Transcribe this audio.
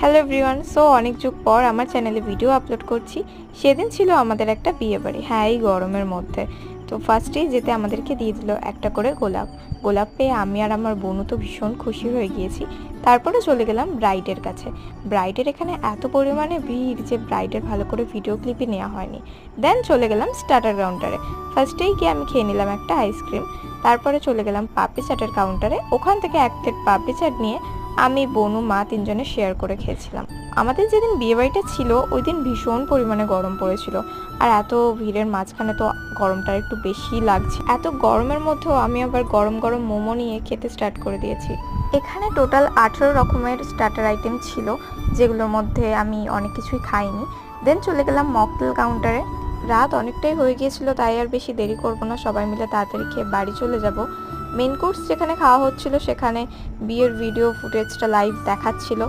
Hello everyone, so অনেক যুগ পর আমার চ্যানেলে ভিডিও আপলোড করছি। সেদিন ছিল আমাদের একটা বিয়ে বাড়ি, হ্যাঁ এই গরমের মধ্যে। তো ফার্স্টেই যেতে আমাদেরকে দিয়ে দিল একটা করে গোলাপ। গোলাপ পেয়ে আমি আর আমার বোনও তো ভীষণ খুশি হয়ে গিয়েছি। তারপরে চলে গেলাম ব্রাইডের কাছে। ব্রাইডের এখানে এত পরিমাণে ভিড় যে ব্রাইডের ভালো করে ভিডিও ক্লিপই নেওয়া হয়নি। দেন চলে গেলাম স্টার্টার কাউন্টারে। ফার্স্টেই গিয়ে আমি খেয়ে নিলাম একটা আইসক্রিম। তারপরে চলে গেলাম পাপড়ি চাটের কাউন্টারে। ওখান থেকে এক প্লেট পাপড়ি চাট নিয়ে আমি, বোনু, মা তিনজনে শেয়ার করে খেয়েছিলাম। আমাদের যেদিন বিয়েবাড়িটা ছিল ওই দিন ভীষণ পরিমাণে গরম পড়েছিল, আর এত ভিড়ের মাঝখানে তো গরমটা একটু বেশি লাগছে। এত গরমের মধ্যেও আমি আবার গরম গরম মোমো নিয়ে খেতে স্টার্ট করে দিয়েছি। এখানে টোটাল 18 রকমের স্টার্টার আইটেম ছিল, যেগুলোর মধ্যে আমি অনেক কিছুই খাইনি। দেন চলে গেলাম মকটেল কাউন্টারে। রাত অনেকটাই হয়ে গিয়েছিল, তাই আর বেশি দেরি করবো না, সবাই মিলে তাড়াতাড়ি খেয়ে বাড়ি চলে যাব। মেন কোর্স যেখানে খাওয়া হচ্ছিল সেখানে বিয়ের ভিডিও ফুটেজটা লাইভ দেখাচ্ছিল।